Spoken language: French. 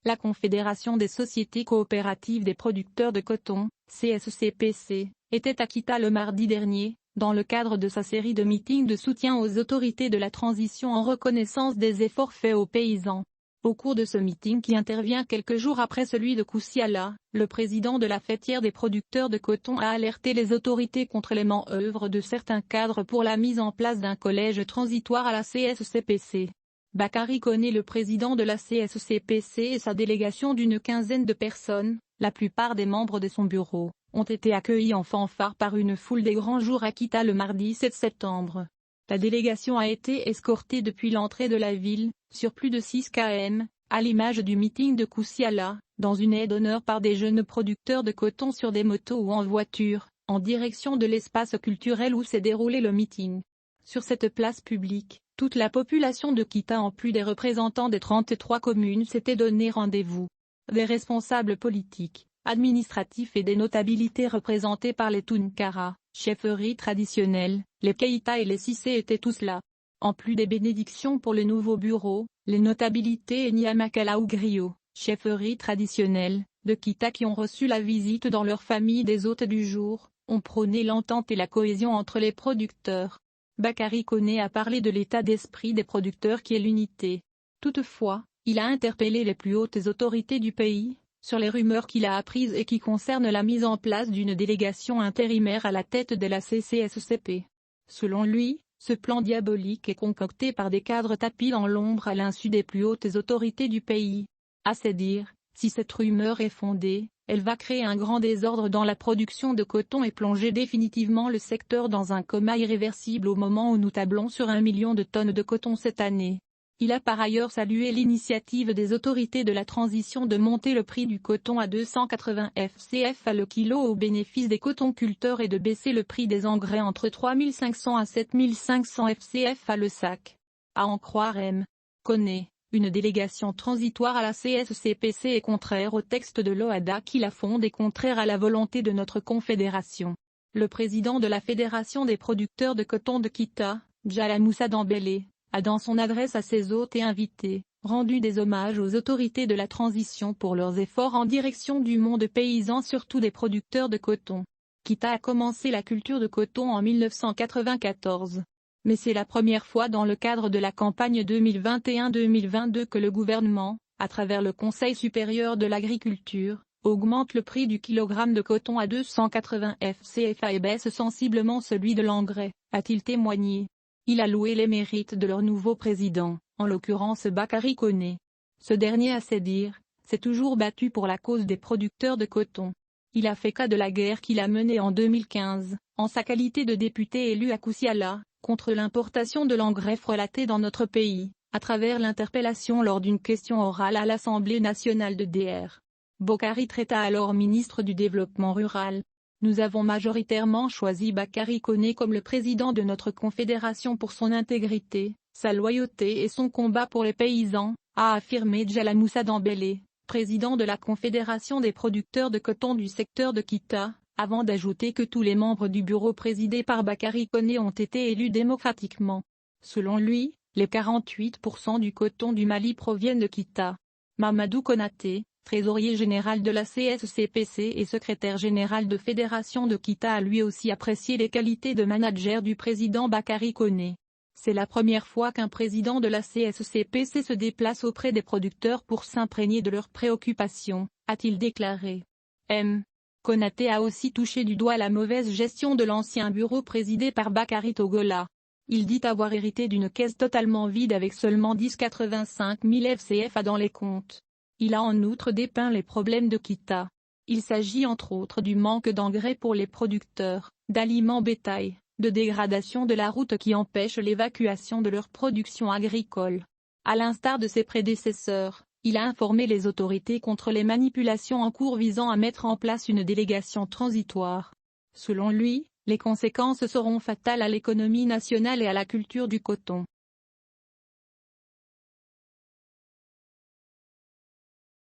La Confédération des sociétés coopératives des producteurs de coton, CSCPC, était à Kita le mardi dernier, dans le cadre de sa série de meetings de soutien aux autorités de la transition en reconnaissance des efforts faits aux paysans. Au cours de ce meeting qui intervient quelques jours après celui de Koussiala, le président de la fêtière des producteurs de coton a alerté les autorités contre les manœuvres de certains cadres pour la mise en place d'un collège transitoire à la CSCPC. Bakary Koné, le président de la CSCPC et sa délégation d'une quinzaine de personnes, la plupart des membres de son bureau, ont été accueillis en fanfare par une foule des grands jours à Kita le mardi 7 septembre. La délégation a été escortée depuis l'entrée de la ville, sur plus de 6 km, à l'image du meeting de Koussiala, dans une aide d'honneur par des jeunes producteurs de coton sur des motos ou en voiture, en direction de l'espace culturel où s'est déroulé le meeting. Sur cette place publique, toute la population de Kita en plus des représentants des 33 communes s'était donné rendez-vous. Des responsables politiques, administratifs et des notabilités représentées par les Tunkara, chefferies traditionnelles, les Keita et les Cissé étaient tous là. En plus des bénédictions pour le nouveau bureau, les notabilités et Nyamakala ou Griot, chefferies traditionnelles, de Kita qui ont reçu la visite dans leur famille des hôtes du jour, ont prôné l'entente et la cohésion entre les producteurs. Bakary Koné a parlé de l'état d'esprit des producteurs qui est l'unité. Toutefois, il a interpellé les plus hautes autorités du pays, sur les rumeurs qu'il a apprises et qui concernent la mise en place d'une délégation intérimaire à la tête de la CCSCP. Selon lui, ce plan diabolique est concocté par des cadres tapis dans l'ombre à l'insu des plus hautes autorités du pays. À ses dires, si cette rumeur est fondée, elle va créer un grand désordre dans la production de coton et plonger définitivement le secteur dans un coma irréversible au moment où nous tablons sur 1 million de tonnes de coton cette année. Il a par ailleurs salué l'initiative des autorités de la transition de monter le prix du coton à 280 FCF à le kilo au bénéfice des cotonculteurs et de baisser le prix des engrais entre 3500 à 7500 FCF à le sac. À en croire M. Koné, une délégation transitoire à la CSCPC est contraire au texte de l'OHADA qui la fonde et contraire à la volonté de notre confédération. Le président de la Fédération des producteurs de coton de Kita, Djala Moussa Dembélé, a dans son adresse à ses hôtes et invités, rendu des hommages aux autorités de la transition pour leurs efforts en direction du monde paysan, surtout des producteurs de coton. Kita a commencé la culture de coton en 1994. Mais c'est la première fois dans le cadre de la campagne 2021-2022 que le gouvernement, à travers le Conseil supérieur de l'agriculture, augmente le prix du kilogramme de coton à 280 FCFA et baisse sensiblement celui de l'engrais, a-t-il témoigné. Il a loué les mérites de leur nouveau président, en l'occurrence Bakary Koné. Ce dernier, à ses dires, s'est toujours battu pour la cause des producteurs de coton. Il a fait cas de la guerre qu'il a menée en 2015, en sa qualité de député élu à Koussiala, contre l'importation de l'engrais frelaté dans notre pays, à travers l'interpellation lors d'une question orale à l'Assemblée nationale de DR. Bakary traita alors ministre du Développement rural. Nous avons majoritairement choisi Bakary Koné comme le président de notre confédération pour son intégrité, sa loyauté et son combat pour les paysans, a affirmé Djala Moussa Dembélé, président de la Confédération des producteurs de coton du secteur de Kita, avant d'ajouter que tous les membres du bureau présidé par Bakary Koné ont été élus démocratiquement. Selon lui, les 48% du coton du Mali proviennent de Kita. Mamadou Konaté, trésorier général de la CSCPC et secrétaire général de Fédération de Kita, a lui aussi apprécié les qualités de manager du président Bakary Koné. C'est la première fois qu'un président de la CSCPC se déplace auprès des producteurs pour s'imprégner de leurs préoccupations, a-t-il déclaré. M. Konaté a aussi touché du doigt la mauvaise gestion de l'ancien bureau présidé par Bakary Togola. Il dit avoir hérité d'une caisse totalement vide avec seulement 85 000 FCFA dans les comptes. Il a en outre dépeint les problèmes de Kita. Il s'agit entre autres du manque d'engrais pour les producteurs, d'aliments bétail, de dégradation de la route qui empêche l'évacuation de leur production agricole. À l'instar de ses prédécesseurs, il a informé les autorités contre les manipulations en cours visant à mettre en place une délégation transitoire. Selon lui, les conséquences seront fatales à l'économie nationale et à la culture du coton.